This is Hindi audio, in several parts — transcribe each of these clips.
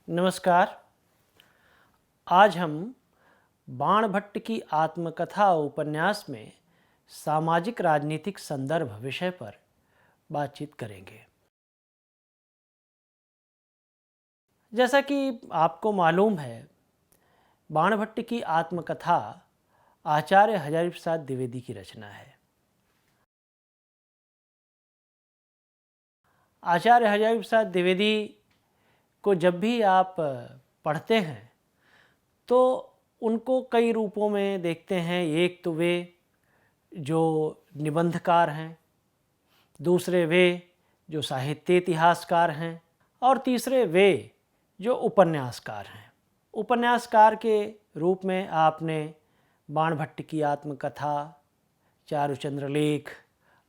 नमस्कार। आज हम बाणभट्ट की आत्मकथा उपन्यास में सामाजिक राजनीतिक संदर्भ विषय पर बातचीत करेंगे। जैसा कि आपको मालूम है, बाणभट्ट की आत्मकथा आचार्य हजारी प्रसाद द्विवेदी की रचना है। आचार्य हजारी प्रसाद द्विवेदी को जब भी आप पढ़ते हैं तो उनको कई रूपों में देखते हैं। एक तो वे जो निबंधकार हैं, दूसरे वे जो साहित्य इतिहासकार हैं और तीसरे वे जो उपन्यासकार हैं। उपन्यासकार के रूप में आपने बाणभट्ट की आत्मकथा, चारुचंद्र लेख,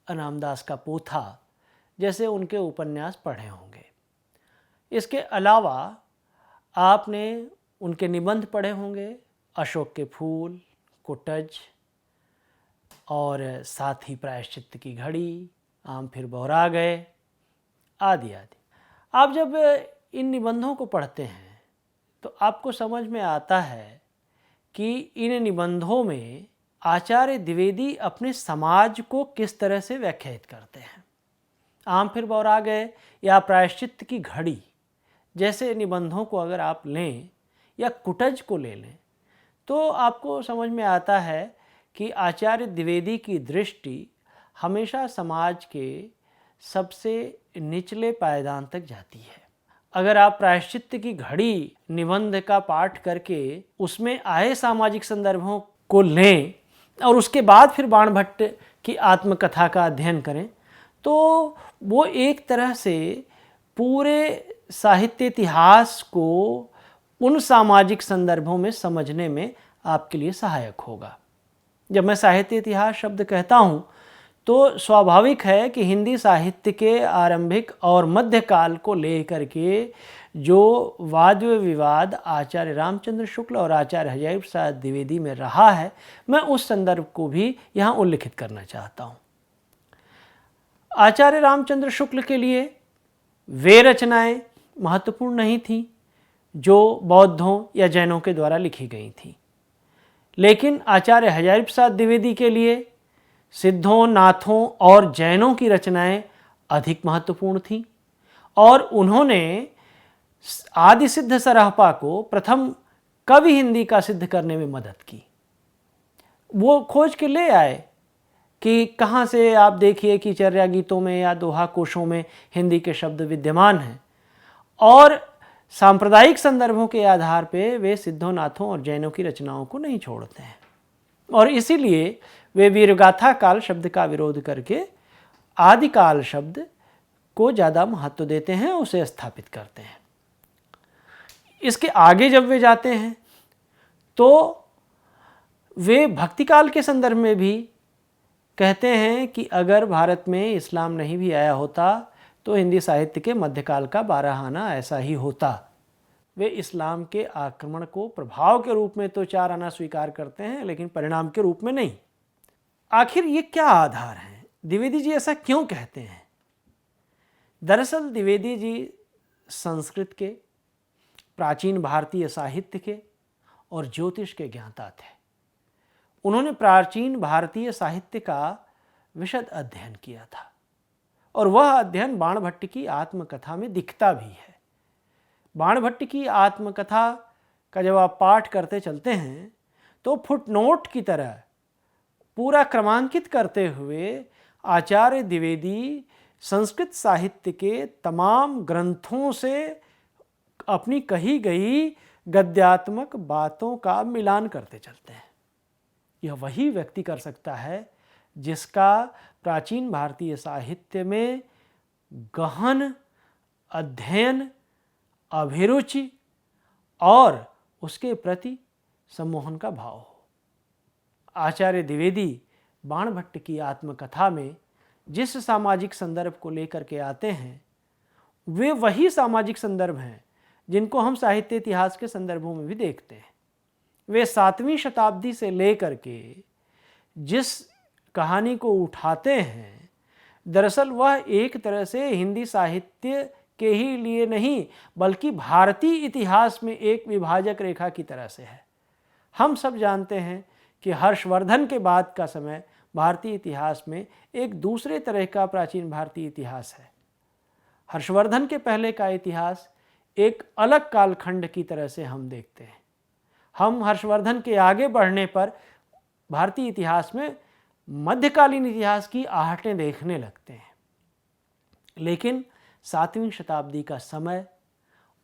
अनामदास का पोथा जैसे उनके उपन्यास पढ़े होंगे। इसके अलावा आपने उनके निबंध पढ़े होंगे, अशोक के फूल, कुटज और साथ ही प्रायश्चित्त की घड़ी, आम फिर बौरा गए आदि आदि। आप जब इन निबंधों को पढ़ते हैं तो आपको समझ में आता है कि इन निबंधों में आचार्य द्विवेदी अपने समाज को किस तरह से व्याख्यायित करते हैं। आम फिर बौरा गए या प्रायश्चित्त की घड़ी जैसे निबंधों को अगर आप लें या कुटज को ले लें तो आपको समझ में आता है कि आचार्य द्विवेदी की दृष्टि हमेशा समाज के सबसे निचले पायदान तक जाती है। अगर आप प्रायश्चित्त की घड़ी निबंध का पाठ करके उसमें आए सामाजिक संदर्भों को लें और उसके बाद फिर बाणभट्ट की आत्मकथा का अध्ययन करें तो वो एक तरह से पूरे साहित्य इतिहास को उन सामाजिक संदर्भों में समझने में आपके लिए सहायक होगा। जब मैं साहित्य इतिहास शब्द कहता हूँ तो स्वाभाविक है कि हिंदी साहित्य के आरंभिक और मध्यकाल को लेकर के जो वाद विवाद आचार्य रामचंद्र शुक्ल और आचार्य हजारी प्रसाद द्विवेदी में रहा है, मैं उस संदर्भ को भी यहाँ उल्लिखित करना चाहता हूँ। आचार्य रामचंद्र शुक्ल के लिए वे रचनाएं महत्वपूर्ण नहीं थीं जो बौद्धों या जैनों के द्वारा लिखी गई थीं, लेकिन आचार्य हजारी प्रसाद द्विवेदी के लिए सिद्धों, नाथों और जैनों की रचनाएं अधिक महत्वपूर्ण थीं और उन्होंने आदि सिद्ध सराहपा को प्रथम कवि हिंदी का सिद्ध करने में मदद की। वो खोज के ले आए कि कहाँ से आप देखिए कि चर्या गीतों में या दोहा कोशों में हिंदी के शब्द विद्यमान हैं और सांप्रदायिक संदर्भों के आधार पे वे सिद्धों, नाथों और जैनों की रचनाओं को नहीं छोड़ते हैं और इसीलिए वे वीरगाथा काल शब्द का विरोध करके आदिकाल शब्द को ज़्यादा महत्व देते हैं, उसे स्थापित करते हैं। इसके आगे जब वे जाते हैं तो वे भक्तिकाल के संदर्भ में भी कहते हैं कि अगर भारत में इस्लाम नहीं भी आया होता तो हिंदी साहित्य के मध्यकाल का 12 आना ऐसा ही होता। वे इस्लाम के आक्रमण को प्रभाव के रूप में तो 4 आना स्वीकार करते हैं लेकिन परिणाम के रूप में नहीं। आखिर ये क्या आधार है? द्विवेदी जी ऐसा क्यों कहते हैं? दरअसल द्विवेदी जी संस्कृत के, प्राचीन भारतीय साहित्य के और ज्योतिष के ज्ञाता थे। उन्होंने प्राचीन भारतीय साहित्य का विशद अध्ययन किया था और वह अध्ययन बाणभट्ट की आत्मकथा में दिखता भी है। बाणभट्ट की आत्मकथा का जब आप पाठ करते चलते हैं तो फुटनोट की तरह पूरा क्रमांकित करते हुए आचार्य द्विवेदी संस्कृत साहित्य के तमाम ग्रंथों से अपनी कही गई गद्यात्मक बातों का मिलान करते चलते हैं। यह वही व्यक्ति कर सकता है जिसका प्राचीन भारतीय साहित्य में गहन अध्ययन, अभिरुचि और उसके प्रति सम्मोहन का भाव हो। आचार्य द्विवेदी बाणभट्ट की आत्मकथा में जिस सामाजिक संदर्भ को लेकर के आते हैं वे वही सामाजिक संदर्भ हैं जिनको हम साहित्य इतिहास के संदर्भों में भी देखते हैं। वे 7वीं शताब्दी से लेकर के जिस कहानी को उठाते हैं दरअसल वह एक तरह से हिंदी साहित्य के ही लिए नहीं बल्कि भारतीय इतिहास में एक विभाजक रेखा की तरह से है। हम सब जानते हैं कि हर्षवर्धन के बाद का समय भारतीय इतिहास में एक दूसरे तरह का प्राचीन भारतीय इतिहास है। हर्षवर्धन के पहले का इतिहास एक अलग कालखंड की तरह से हम देखते हैं। हम हर्षवर्धन के आगे बढ़ने पर भारतीय इतिहास में मध्यकालीन इतिहास की आहटें देखने लगते हैं। लेकिन 7वीं शताब्दी का समय,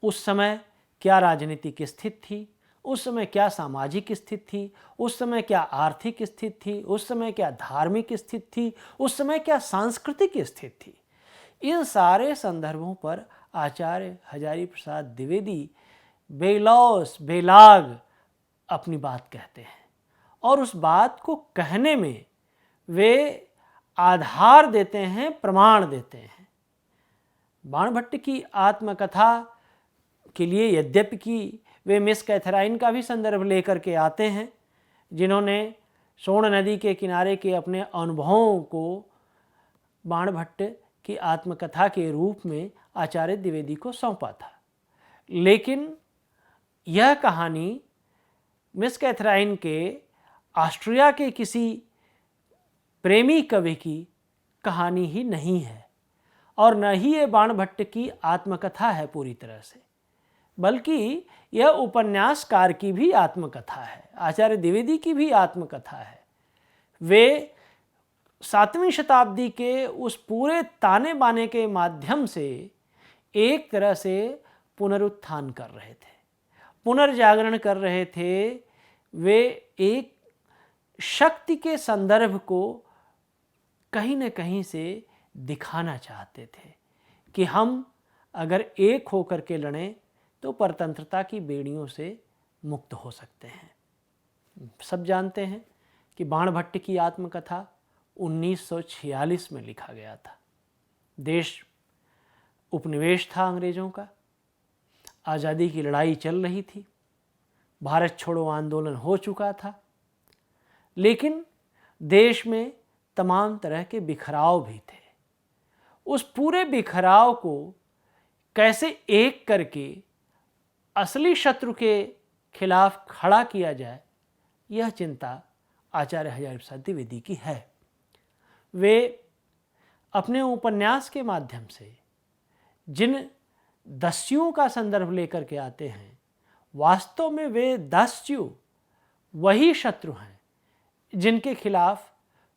उस समय क्या राजनीतिक स्थिति थी, उस समय क्या सामाजिक स्थिति थी, उस समय क्या आर्थिक स्थिति थी, उस समय क्या धार्मिक स्थिति थी, उस समय क्या सांस्कृतिक स्थिति थी, इन सारे संदर्भों पर आचार्य हजारी प्रसाद द्विवेदी बेलौस बेलाग अपनी बात कहते हैं और उस बात को कहने में वे आधार देते हैं, प्रमाण देते हैं। बाणभट्ट की आत्मकथा के लिए यद्यपि कि वे मिस कैथराइन का भी संदर्भ लेकर के आते हैं, जिन्होंने सोन नदी के किनारे के अपने अनुभवों को बाणभट्ट की आत्मकथा के रूप में आचार्य द्विवेदी को सौंपा था। लेकिन यह कहानी मिस कैथराइन के ऑस्ट्रिया के किसी प्रेमी कवि की कहानी ही नहीं है और न ही ये बाणभट्ट की आत्मकथा है पूरी तरह से, बल्कि यह उपन्यासकार की भी आत्मकथा है, आचार्य द्विवेदी की भी आत्मकथा है। वे 7वीं शताब्दी के उस पूरे ताने बाने के माध्यम से एक तरह से पुनरुत्थान कर रहे थे, पुनर्जागरण कर रहे थे। वे एक शक्ति के संदर्भ को कहीं न कहीं से दिखाना चाहते थे कि हम अगर एक होकर के लड़ें तो परतंत्रता की बेड़ियों से मुक्त हो सकते हैं। सब जानते हैं कि बाणभट्ट की आत्मकथा 1946 में लिखा गया था। देश उपनिवेश था अंग्रेज़ों का, आज़ादी की लड़ाई चल रही थी, भारत छोड़ो आंदोलन हो चुका था, लेकिन देश में तमाम तरह के बिखराव भी थे। उस पूरे बिखराव को कैसे एक करके असली शत्रु के खिलाफ खड़ा किया जाए, यह चिंता आचार्य हजारी प्रसाद द्विवेदी की है। वे अपने उपन्यास के माध्यम से जिन दस्युओं का संदर्भ लेकर के आते हैं, वास्तव में वे दस्यु वही शत्रु हैं जिनके खिलाफ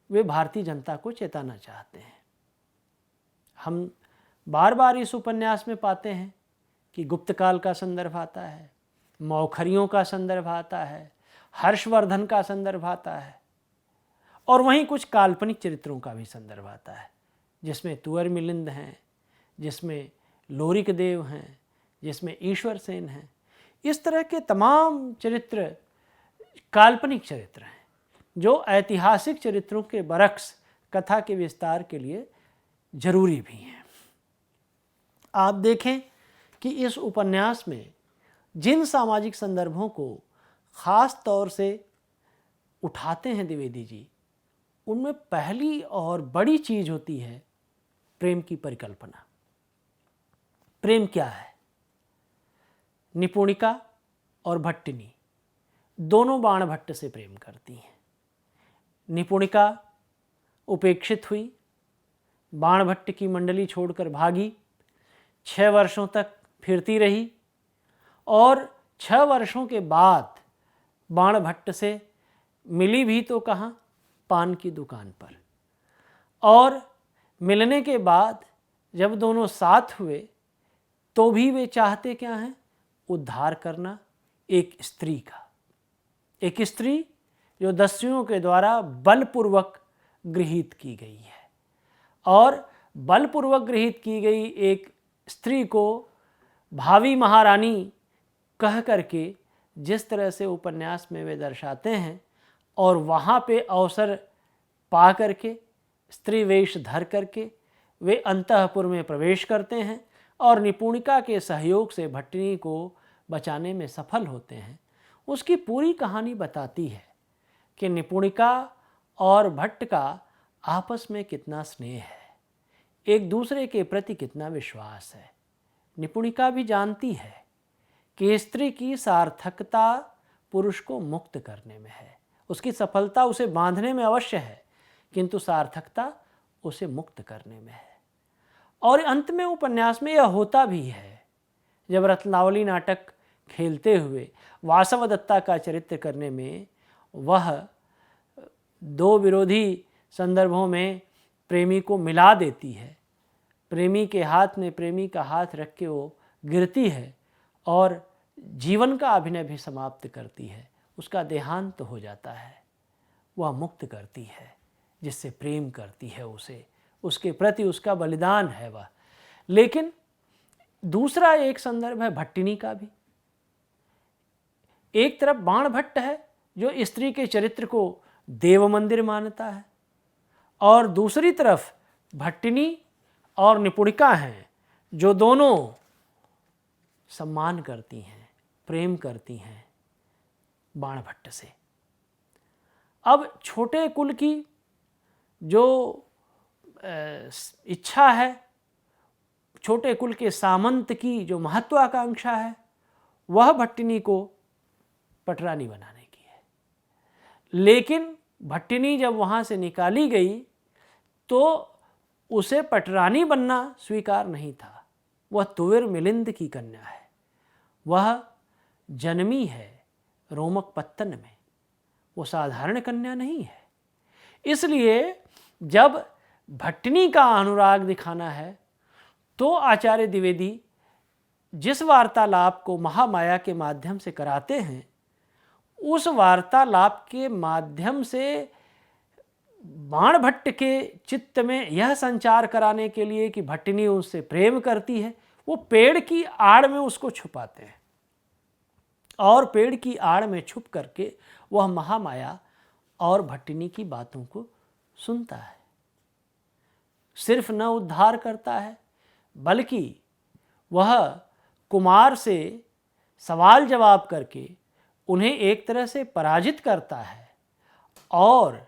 वे भारतीय जनता को चेताना चाहते हैं। हम बार बार इस उपन्यास में पाते हैं कि गुप्तकाल का संदर्भ आता है, मौखरियों का संदर्भ आता है, हर्षवर्धन का संदर्भ आता है और वहीं कुछ काल्पनिक चरित्रों का भी संदर्भ आता है, जिसमें तुअर मिलिंद हैं, जिसमें लोरिक देव हैं, जिसमें ईश्वर सेन हैं। इस तरह के तमाम चरित्र काल्पनिक चरित्र हैं जो ऐतिहासिक चरित्रों के बरक्स कथा के विस्तार के लिए जरूरी भी हैं। आप देखें कि इस उपन्यास में जिन सामाजिक संदर्भों को ख़ास तौर से उठाते हैं द्विवेदी जी, उनमें पहली और बड़ी चीज़ होती है प्रेम की परिकल्पना। प्रेम क्या है? निपुणिका और भट्टिनी दोनों बाणभट्ट से प्रेम करती हैं। निपुणिका उपेक्षित हुई, बाणभट्ट की मंडली छोड़कर भागी, 6 वर्षों तक फिरती रही और 6 वर्षों के बाद बाणभट्ट से मिली भी तो कहाँ, पान की दुकान पर। और मिलने के बाद जब दोनों साथ हुए तो भी वे चाहते क्या हैं? उद्धार करना एक स्त्री का, एक स्त्री जो दस्युओं के द्वारा बलपूर्वक गृहीत की गई है। और बलपूर्वक गृहीत की गई एक स्त्री को भावी महारानी कह करके जिस तरह से उपन्यास में वे दर्शाते हैं और वहाँ पे अवसर पा करके स्त्री वेश धर करके वे अंतःपुर में प्रवेश करते हैं और निपुणिका के सहयोग से भट्टिनी को बचाने में सफल होते हैं। उसकी पूरी कहानी बताती है कि निपुणिका और भट्ट का आपस में कितना स्नेह है, एक दूसरे के प्रति कितना विश्वास है। निपुणिका भी जानती है कि स्त्री की सार्थकता पुरुष को मुक्त करने में है। उसकी सफलता उसे बांधने में अवश्य है, किंतु सार्थकता उसे मुक्त करने में है। और अंत में उपन्यास में यह होता भी है। जब रत्नावली नाटक खेलते हुए वासवदत्ता का चरित्र करने में वह दो विरोधी संदर्भों में प्रेमी को मिला देती है, प्रेमी के हाथ में प्रेमी का हाथ रख के वो गिरती है और जीवन का अभिनय भी समाप्त करती है, उसका देहांत हो जाता है, वह मुक्त करती है, जिससे प्रेम करती है उसे, उसके प्रति उसका बलिदान है वह। लेकिन दूसरा एक संदर्भ है भट्टिनी का भी। एक तरफ बाणभट्ट है जो स्त्री के चरित्र को देव मंदिर मानता है, और दूसरी तरफ भट्टिनी और निपुणिका हैं जो दोनों सम्मान करती हैं, प्रेम करती हैं बाणभट्ट से। अब छोटे कुल की जो इच्छा है, छोटे कुल के सामंत की जो महत्वाकांक्षा है, वह भट्टिनी को पटरानी बनाने की है। लेकिन भट्टिनी जब वहाँ से निकाली गई तो उसे पटरानी बनना स्वीकार नहीं था। वह तुविर मिलिंद की कन्या है, वह जन्मी है रोमक पत्तन में, वो साधारण कन्या नहीं है। इसलिए जब भट्टिनी का अनुराग दिखाना है तो आचार्य द्विवेदी जिस वार्तालाप को महामाया के माध्यम से कराते हैं, उस वार्तालाप के माध्यम से बाणभट्ट के चित्त में यह संचार कराने के लिए कि भट्टिनी उससे प्रेम करती है, वो पेड़ की आड़ में उसको छुपाते हैं, और पेड़ की आड़ में छुप करके वह महामाया और भट्टिनी की बातों को सुनता है। सिर्फ न उद्धार करता है, बल्कि वह कुमार से सवाल जवाब करके उन्हें एक तरह से पराजित करता है और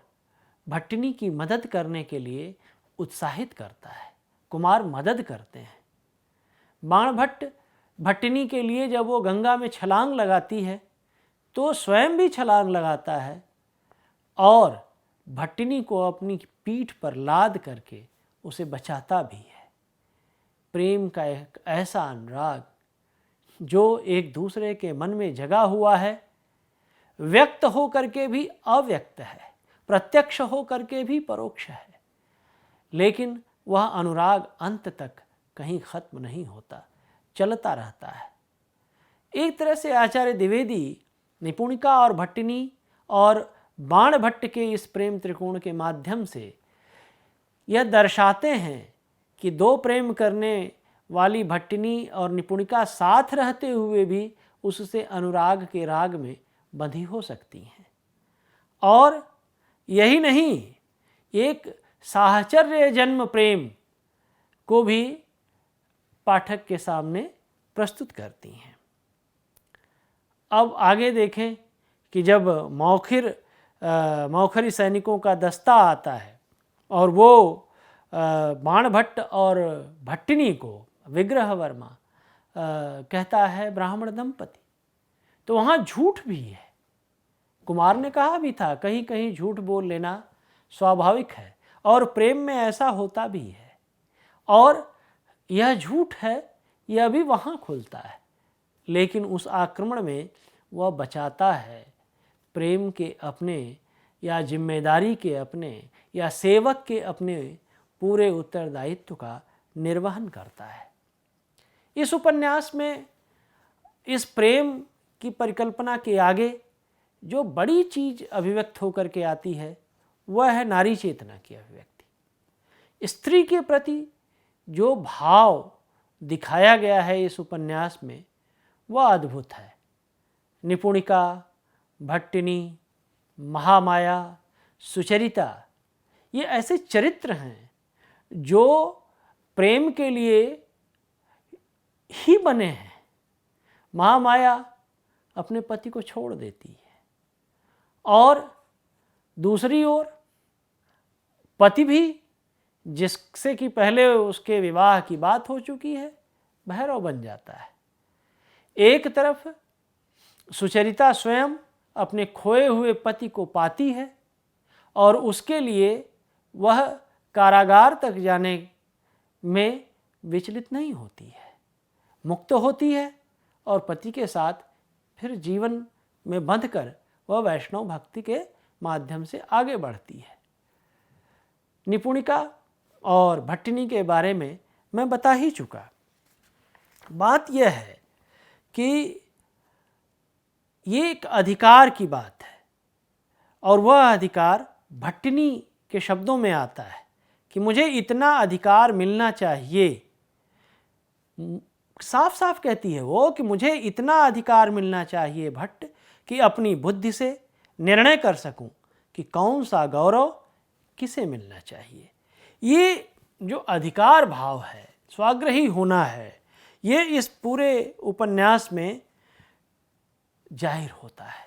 भट्टिनी की मदद करने के लिए उत्साहित करता है। कुमार मदद करते हैं। बाणभट्ट भट्टिनी के लिए जब वो गंगा में छलांग लगाती है तो स्वयं भी छलांग लगाता है और भट्टिनी को अपनी पीठ पर लाद करके उसे बचाता भी है। प्रेम का एक ऐसा अनुराग जो एक दूसरे के मन में जगा हुआ है, व्यक्त हो करके भी अव्यक्त है, प्रत्यक्ष हो करके भी परोक्ष है, लेकिन वह अनुराग अंत तक कहीं खत्म नहीं होता, चलता रहता है। एक तरह से आचार्य द्विवेदी निपुणिका और भट्टिनी और बाणभट्ट के इस प्रेम त्रिकोण के माध्यम से यह दर्शाते हैं कि दो प्रेम करने वाली भट्टिनी और निपुणिका साथ रहते हुए भी उससे अनुराग के राग में बंधी हो सकती हैं। और यही नहीं, एक साहचर्य जन्म प्रेम को भी पाठक के सामने प्रस्तुत करती हैं। अब आगे देखें कि जब मौखरी सैनिकों का दस्ता आता है और वो बाणभट्ट और भट्टिनी को विग्रहवर्मा कहता है ब्राह्मण दंपति, तो वहाँ झूठ भी है। कुमार ने कहा भी था कहीं कहीं झूठ बोल लेना स्वाभाविक है, और प्रेम में ऐसा होता भी है, और यह झूठ है यह भी वहाँ खुलता है। लेकिन उस आक्रमण में वह बचाता है, प्रेम के अपने या जिम्मेदारी के अपने या सेवक के अपने पूरे उत्तरदायित्व का निर्वहन करता है। इस उपन्यास में इस प्रेम की परिकल्पना के आगे जो बड़ी चीज अभिव्यक्त होकर के आती है वह है नारी चेतना की अभिव्यक्ति। स्त्री के प्रति जो भाव दिखाया गया है इस उपन्यास में वह अद्भुत है। निपुणिका, भट्टिनी, महामाया, सुचरिता, ये ऐसे चरित्र हैं जो प्रेम के लिए ही बने हैं। महामाया अपने पति को छोड़ देती है, और दूसरी ओर पति भी, जिससे कि पहले उसके विवाह की बात हो चुकी है, भैरव बन जाता है। एक तरफ सुचरिता स्वयं अपने खोए हुए पति को पाती है और उसके लिए वह कारागार तक जाने में विचलित नहीं होती है, मुक्त होती है और पति के साथ फिर जीवन में बंधकर वह वैष्णव भक्ति के माध्यम से आगे बढ़ती है। निपुणिका और भट्टिनी के बारे में मैं बता ही चुका। बात यह है कि ये एक अधिकार की बात है और वह अधिकार भट्टिनी के शब्दों में आता है कि मुझे इतना अधिकार मिलना चाहिए। साफ साफ कहती है वो कि मुझे इतना अधिकार मिलना चाहिए भट्ट कि अपनी बुद्धि से निर्णय कर सकूं कि कौन सा गौरव किसे मिलना चाहिए। ये जो अधिकार भाव है, स्वाग्रही होना है, ये इस पूरे उपन्यास में जाहिर होता है,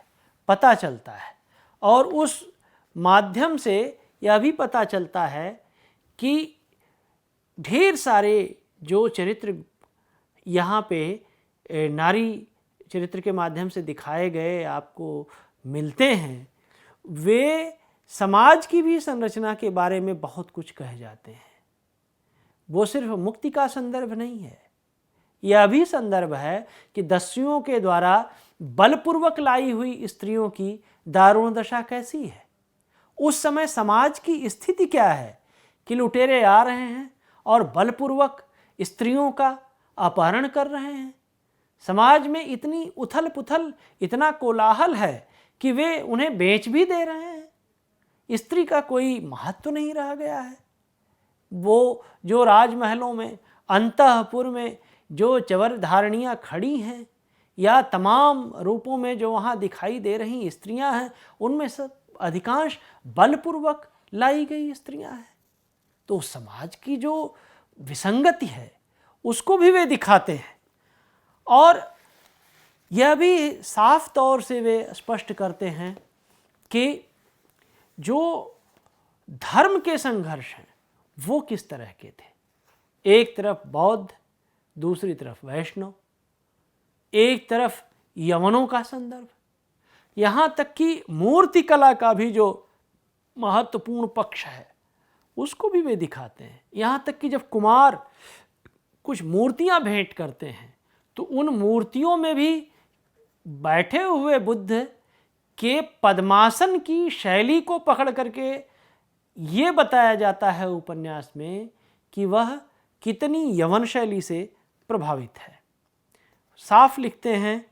पता चलता है। और उस माध्यम से यह भी पता चलता है कि ढेर सारे जो चरित्र यहाँ पे नारी चरित्र के माध्यम से दिखाए गए आपको मिलते हैं, वे समाज की भी संरचना के बारे में बहुत कुछ कह जाते हैं। वो सिर्फ मुक्ति का संदर्भ नहीं है, यह भी संदर्भ है कि दस्युओं के द्वारा बलपूर्वक लाई हुई स्त्रियों की दारुण दशा कैसी है। उस समय समाज की स्थिति क्या है कि लुटेरे आ रहे हैं और बलपूर्वक स्त्रियों का अपहरण कर रहे हैं। समाज में इतनी उथल पुथल, इतना कोलाहल है कि वे उन्हें बेच भी दे रहे हैं। स्त्री का कोई महत्व नहीं रह गया है। वो जो राजमहलों में, अंतःपुर में जो चवरधारणियाँ खड़ी हैं या तमाम रूपों में जो वहाँ दिखाई दे रही स्त्रियाँ हैं, उनमें सब अधिकांश बलपूर्वक लाई गई स्त्रियाँ हैं। तो समाज की जो विसंगति है उसको भी वे दिखाते हैं और यह भी साफ तौर से वे स्पष्ट करते हैं कि जो धर्म के संघर्ष हैं वो किस तरह के थे। एक तरफ बौद्ध, दूसरी तरफ वैष्णव, एक तरफ यवनों का संदर्भ, यहाँ तक कि मूर्ति कला का भी जो महत्वपूर्ण पक्ष है उसको भी वे दिखाते हैं। यहाँ तक कि जब कुमार कुछ मूर्तियाँ भेंट करते हैं तो उन मूर्तियों में भी बैठे हुए बुद्ध के पद्मासन की शैली को पकड़ करके ये बताया जाता है उपन्यास में कि वह कितनी यवन शैली से प्रभावित है। साफ लिखते हैं,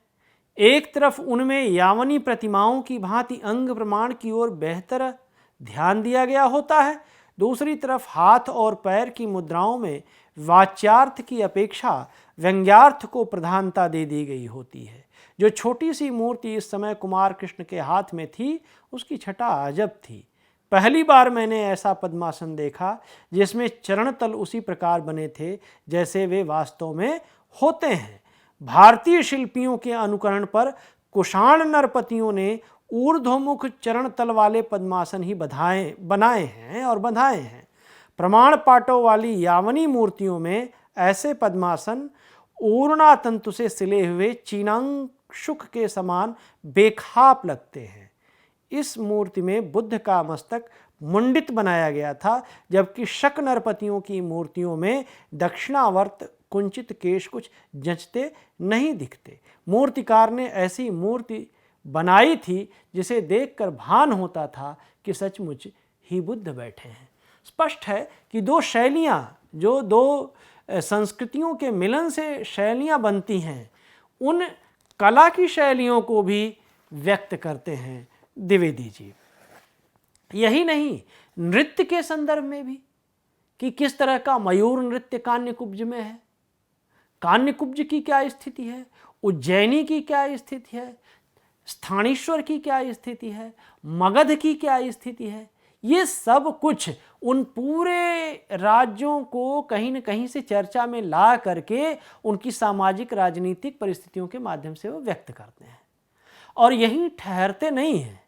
एक तरफ उनमें यावनी प्रतिमाओं की भांति अंग प्रमाण की ओर बेहतर ध्यान दिया गया होता है, दूसरी तरफ हाथ और पैर की मुद्राओं में वाच्यार्थ की अपेक्षा व्यंग्यार्थ को प्रधानता दे दी गई होती है। जो छोटी सी मूर्ति इस समय कुमार कृष्ण के हाथ में थी उसकी छटा अजब थी। पहली बार मैंने ऐसा पद्मासन देखा जिसमें चरण तल उसी प्रकार बने थे जैसे वे वास्तव में होते हैं। भारतीय शिल्पियों के अनुकरण पर कुषाण नरपतियों ने ऊर्ध्वमुख चरण तल वाले पद्मासन ही बनाए हैं और बंधाए हैं। प्रमाण पाटों वाली यावनी मूर्तियों में ऐसे पद्मासन ऊर्णा तंतु से सिले हुए चीनांशुक के समान बेखाप लगते हैं। इस मूर्ति में बुद्ध का मस्तक मुंडित बनाया गया था, जबकि शक नरपतियों की मूर्तियों में दक्षिणावर्त कुंचित केश कुछ जंचते नहीं दिखते। मूर्तिकार ने ऐसी मूर्ति बनाई थी जिसे देखकर भान होता था कि सचमुच ही बुद्ध बैठे हैं। स्पष्ट है कि दो शैलियाँ, जो दो संस्कृतियों के मिलन से शैलियाँ बनती हैं, उन कला की शैलियों को भी व्यक्त करते हैं द्विवेदी जी। यही नहीं, नृत्य के संदर्भ में भी कि किस तरह का मयूर नृत्य कान्यकुब्ज में है, कान्यकुब्ज की क्या स्थिति है, उज्जैनी की क्या स्थिति है, स्थानेश्वर की क्या स्थिति है, मगध की क्या स्थिति है। ये सब कुछ उन पूरे राज्यों को कहीं न कहीं से चर्चा में ला करके उनकी सामाजिक राजनीतिक परिस्थितियों के माध्यम से वो व्यक्त करते हैं। और यहीं ठहरते नहीं हैं,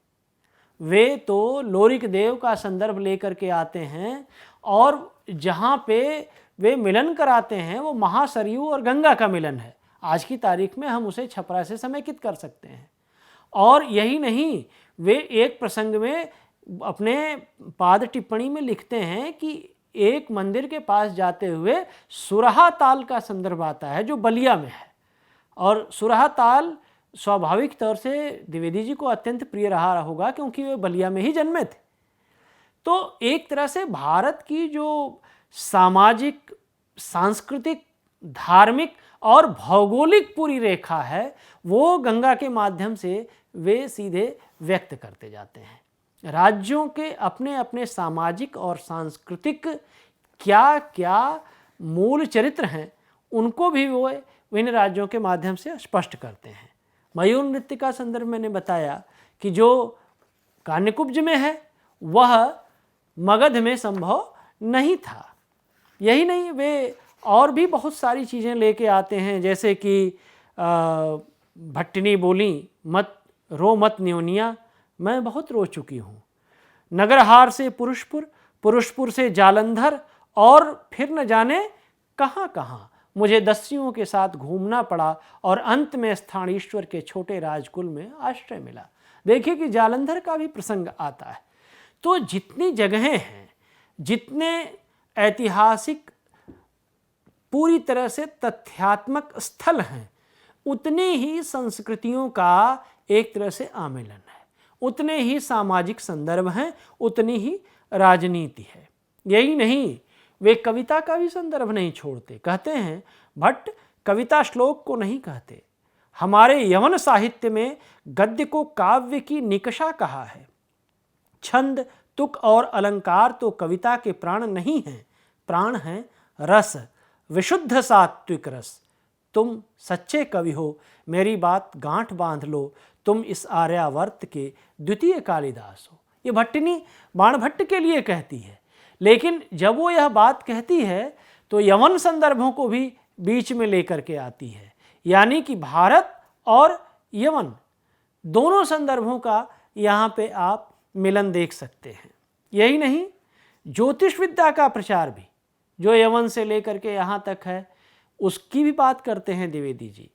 वे तो लोरिक देव का संदर्भ लेकर के आते हैं और जहाँ पे वे मिलन कराते हैं वो महासरयू और गंगा का मिलन है। आज की तारीख में हम उसे छपरा से समेकित कर सकते हैं। और यही नहीं, वे एक प्रसंग में अपने पाद टिप्पणी में लिखते हैं कि एक मंदिर के पास जाते हुए सुरहा ताल का संदर्भ आता है जो बलिया में है, और सुरहा ताल स्वाभाविक तौर से द्विवेदी जी को अत्यंत प्रिय रहा होगा क्योंकि वे बलिया में ही जन्मे थे। तो एक तरह से भारत की जो सामाजिक, सांस्कृतिक, धार्मिक और भौगोलिक पूरी रेखा है वो गंगा के माध्यम से वे सीधे व्यक्त करते जाते हैं। राज्यों के अपने अपने सामाजिक और सांस्कृतिक क्या क्या मूल चरित्र हैं उनको भी वो इन राज्यों के माध्यम से स्पष्ट करते हैं। मयूर नृत्य का संदर्भ मैंने बताया कि जो कान्यकुब्ज में है वह मगध में संभव नहीं था। यही नहीं, वे और भी बहुत सारी चीज़ें लेके आते हैं, जैसे कि भट्टिनी बोली मत रो मत न्योनिया, मैं बहुत रो चुकी हूँ। नगरहार से पुरुषपुर, पुरुषपुर से जालंधर, और फिर न जाने कहाँ कहाँ मुझे दस्युओं के साथ घूमना पड़ा और अंत में स्थानीश्वर के छोटे राजकुल में आश्रय मिला। देखिए कि जालंधर का भी प्रसंग आता है। तो जितनी जगहें हैं, जितने ऐतिहासिक पूरी तरह से तथ्यात्मक स्थल हैं, उतनी ही संस्कृतियों का एक तरह से आमेलन है, उतने ही सामाजिक संदर्भ हैं, उतनी ही राजनीति है। यही नहीं, वे कविता का भी संदर्भ नहीं छोड़ते। कहते हैं भट्ट कविता श्लोक को नहीं कहते, हमारे यवन साहित्य में गद्य को काव्य की निकषा कहा है। छंद, तुक और अलंकार तो कविता के प्राण नहीं हैं, प्राण हैं रस, विशुद्ध सात्विक रस। तुम सच्चे कवि हो, मेरी बात गांठ बांध लो, तुम इस आर्यावर्त के द्वितीय कालिदास हो। ये भट्टिनी बाणभट्ट के लिए कहती है, लेकिन जब वो यह बात कहती है तो यवन संदर्भों को भी बीच में लेकर के आती है। यानी कि भारत और यवन दोनों संदर्भों का यहाँ पे आप मिलन देख सकते हैं। यही नहीं, ज्योतिष विद्या का प्रचार भी जो यवन से लेकर के यहाँ तक है उसकी भी बात करते हैं द्विवेदी जी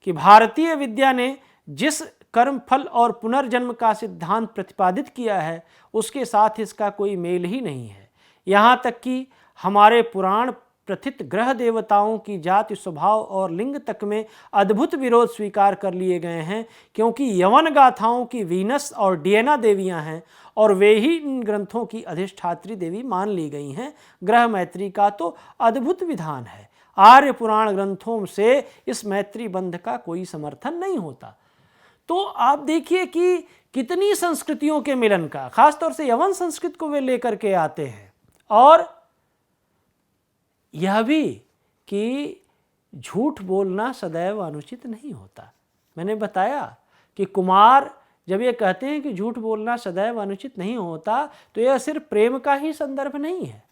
कि भारतीय विद्या ने जिस कर्मफल और पुनर्जन्म का सिद्धांत प्रतिपादित किया है उसके साथ इसका कोई मेल ही नहीं है। यहाँ तक कि हमारे पुराण प्रथित ग्रह देवताओं की जाति, स्वभाव और लिंग तक में अद्भुत विरोध स्वीकार कर लिए गए हैं, क्योंकि यवन गाथाओं की वीनस और डिएना देवियां हैं और वे ही इन ग्रंथों की अधिष्ठात्री देवी मान ली गई हैं। ग्रह मैत्री का तो अद्भुत विधान है। आर्य पुराण ग्रंथों से इस मैत्री बंध का कोई समर्थन नहीं होता। तो आप देखिए कि कितनी संस्कृतियों के मिलन का, खासतौर से यवन संस्कृत को वे लेकर के आते हैं। और यह भी कि झूठ बोलना सदैव अनुचित नहीं होता। मैंने बताया कि कुमार जब ये कहते हैं कि झूठ बोलना सदैव अनुचित नहीं होता, तो यह सिर्फ प्रेम का ही संदर्भ नहीं है,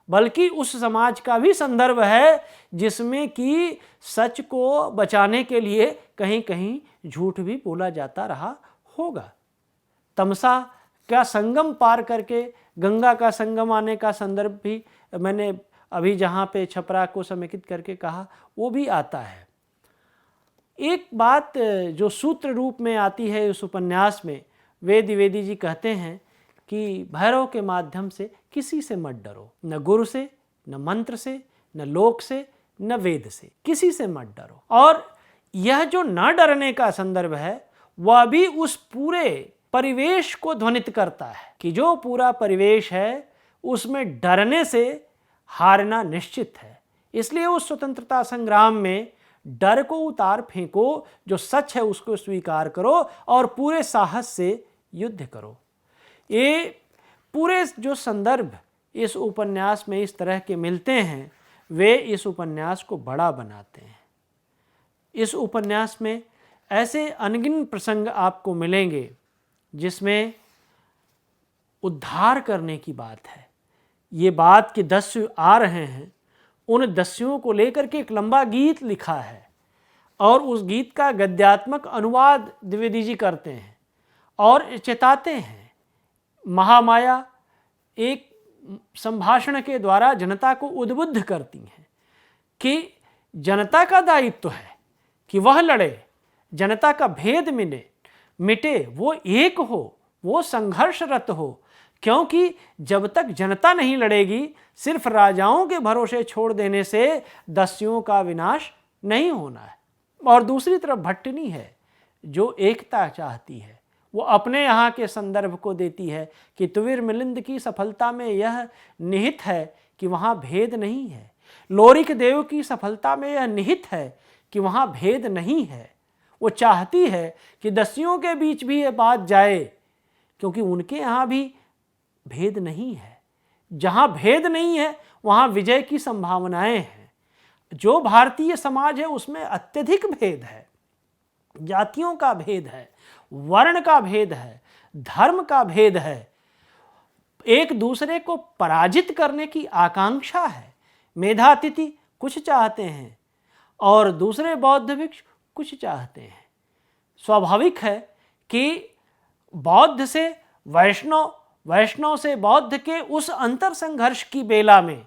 बल्कि उस समाज का भी संदर्भ है जिसमें कि सच को बचाने के लिए कहीं कहीं झूठ भी बोला जाता रहा होगा। तमसा का संगम पार करके गंगा का संगम आने का संदर्भ भी मैंने अभी जहाँ पे छपरा को समेकित करके कहा वो भी आता है। एक बात जो सूत्र रूप में आती है उस उपन्यास में, वे द्विवेदी जी कहते हैं कि भैरव के माध्यम से किसी से मत डरो, न गुरु से, न मंत्र से, न लोक से, न वेद से, किसी से मत डरो। और यह जो न डरने का संदर्भ है वह भी उस पूरे परिवेश को ध्वनित करता है कि जो पूरा परिवेश है उसमें डरने से हारना निश्चित है। इसलिए उस स्वतंत्रता संग्राम में डर को उतार फेंको, जो सच है उसको स्वीकार करो और पूरे साहस से युद्ध करो। ये पूरे जो संदर्भ इस उपन्यास में इस तरह के मिलते हैं वे इस उपन्यास को बड़ा बनाते हैं। इस उपन्यास में ऐसे अनगिनत प्रसंग आपको मिलेंगे जिसमें उद्धार करने की बात है। ये बात कि दस्यु आ रहे हैं, उन दस्युओं को लेकर के एक लंबा गीत लिखा है और उस गीत का गद्यात्मक अनुवाद द्विवेदी जी करते हैं और चेताते हैं। महामाया एक संभाषण के द्वारा जनता को उद्बुद्ध करती हैं कि जनता का दायित्व है कि वह लड़े, जनता का भेद मिटे, वो एक हो, वो संघर्षरत हो, क्योंकि जब तक जनता नहीं लड़ेगी, सिर्फ राजाओं के भरोसे छोड़ देने से दस्युओं का विनाश नहीं होना है। और दूसरी तरफ भट्टिनी है जो एकता चाहती है, वो अपने यहाँ के संदर्भ को देती है कि तुविर मिलिंद की सफलता में यह निहित है कि वहाँ भेद नहीं है, लोरिक देव की सफलता में यह निहित है कि वहाँ भेद नहीं है। वो चाहती है कि दस्युओं के बीच भी ये बात जाए, क्योंकि उनके यहाँ भी भेद नहीं है। जहाँ भेद नहीं है वहाँ विजय की संभावनाएं हैं। जो भारतीय समाज है उसमें अत्यधिक भेद है, जातियों का भेद है, वर्ण का भेद है, धर्म का भेद है, एक दूसरे को पराजित करने की आकांक्षा है। मेधातिथि कुछ चाहते हैं और दूसरे बौद्ध भिक्षु कुछ चाहते हैं। स्वाभाविक है कि बौद्ध से वैष्णव, वैष्णव से बौद्ध के उस अंतर संघर्ष की बेला में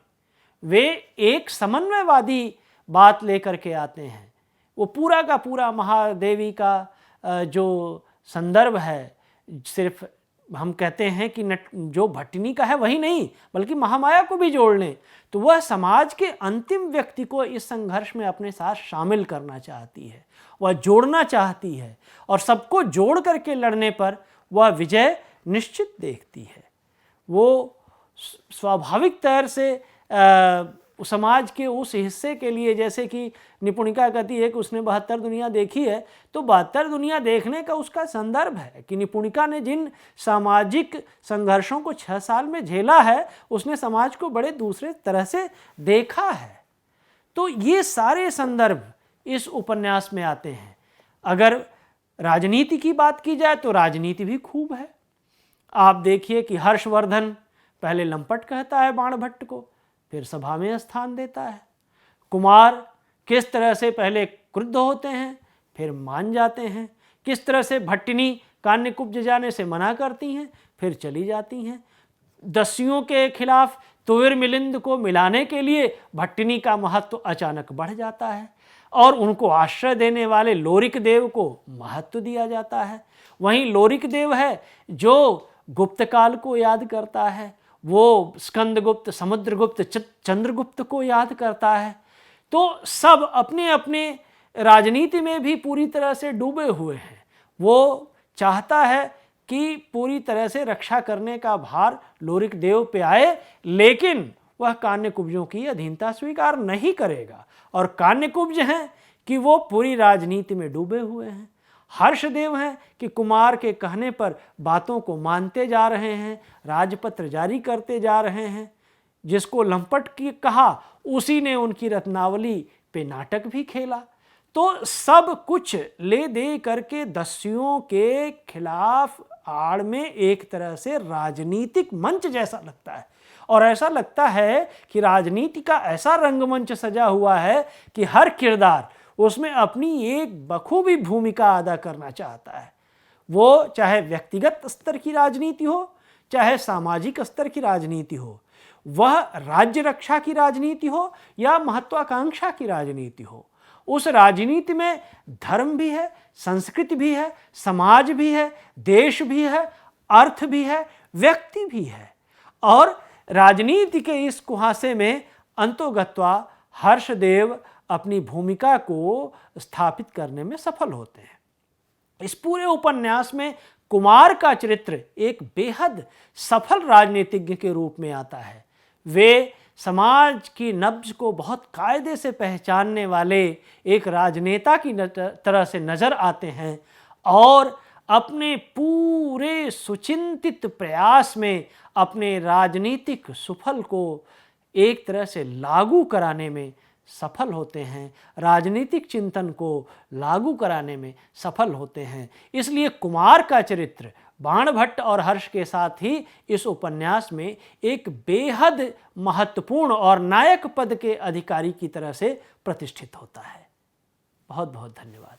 वे एक समन्वयवादी बात लेकर के आते हैं। वो पूरा का पूरा महादेवी का जो संदर्भ है, सिर्फ हम कहते हैं कि जो भट्टिनी का है वही नहीं, बल्कि महामाया को भी जोड़ लें, तो वह समाज के अंतिम व्यक्ति को इस संघर्ष में अपने साथ शामिल करना चाहती है, वह जोड़ना चाहती है, और सबको जोड़ करके लड़ने पर वह विजय निश्चित देखती है। वो स्वाभाविक तौर से समाज के उस हिस्से के लिए, जैसे कि निपुणिका कहती है कि उसने 72 दुनिया देखी है, तो 72 दुनिया देखने का उसका संदर्भ है कि निपुणिका ने जिन सामाजिक संघर्षों को 6 साल में झेला है, उसने समाज को बड़े दूसरे तरह से देखा है। तो ये सारे संदर्भ इस उपन्यास में आते हैं। अगर राजनीति की बात की जाए तो राजनीति भी खूब है। आप देखिए कि हर्षवर्धन पहले लंपट कहता है बाणभट्ट को, फिर सभा में स्थान देता है। कुमार किस तरह से पहले क्रुद्ध होते हैं, फिर मान जाते हैं। किस तरह से भट्टिनी कान्यकुब्ज जाने से मना करती हैं, फिर चली जाती हैं। दस्युओं के खिलाफ तुविर मिलिंद को मिलाने के लिए भट्टिनी का महत्व अचानक बढ़ जाता है और उनको आश्रय देने वाले लोरिक देव को महत्व दिया जाता है। वहीं लोरिक देव है जो गुप्त काल को याद करता है, वो स्कंदगुप्त, समुद्रगुप्त, चंद्रगुप्त को याद करता है। तो सब अपने अपने राजनीति में भी पूरी तरह से डूबे हुए हैं। वो चाहता है कि पूरी तरह से रक्षा करने का भार लोरिक देव पे आए, लेकिन वह कान्यकुब्जों की अधीनता स्वीकार नहीं करेगा। और कान्यकुब्ज हैं कि वो पूरी राजनीति में डूबे हुए हैं। हर्षदेव हैं कि कुमार के कहने पर बातों को मानते जा रहे हैं, राजपत्र जारी करते जा रहे हैं। जिसको लंपट की कहा, उसी ने उनकी रत्नावली पे नाटक भी खेला। तो सब कुछ ले दे करके दस्युओं के खिलाफ आड़ में एक तरह से राजनीतिक मंच जैसा लगता है। और ऐसा लगता है कि राजनीति का ऐसा रंगमंच सजा हुआ है कि हर किरदार उसमें अपनी एक बखूबी भूमिका अदा करना चाहता है। वो चाहे व्यक्तिगत स्तर की राजनीति हो, चाहे सामाजिक स्तर की राजनीति हो, वह राज्य रक्षा की राजनीति हो या महत्वाकांक्षा की राजनीति हो, उस राजनीति में धर्म भी है, संस्कृति भी है, समाज भी है, देश भी है, अर्थ भी है, व्यक्ति भी है। और राजनीति के इस कुहासे में अंतोगत्वा हर्षदेव अपनी भूमिका को स्थापित करने में सफल होते हैं। इस पूरे उपन्यास में कुमार का चरित्र एक बेहद सफल राजनीतिज्ञ के रूप में आता है। वे समाज की नब्ज को बहुत कायदे से पहचानने वाले एक राजनेता की तरह से नजर आते हैं और अपने पूरे सुचिंतित प्रयास में अपने राजनीतिक सुफल को एक तरह से लागू कराने में सफल होते हैं, राजनीतिक चिंतन को लागू कराने में सफल होते हैं। इसलिए कुमार का चरित्र बाणभट्ट और हर्ष के साथ ही इस उपन्यास में एक बेहद महत्वपूर्ण और नायक पद के अधिकारी की तरह से प्रतिष्ठित होता है। बहुत बहुत धन्यवाद।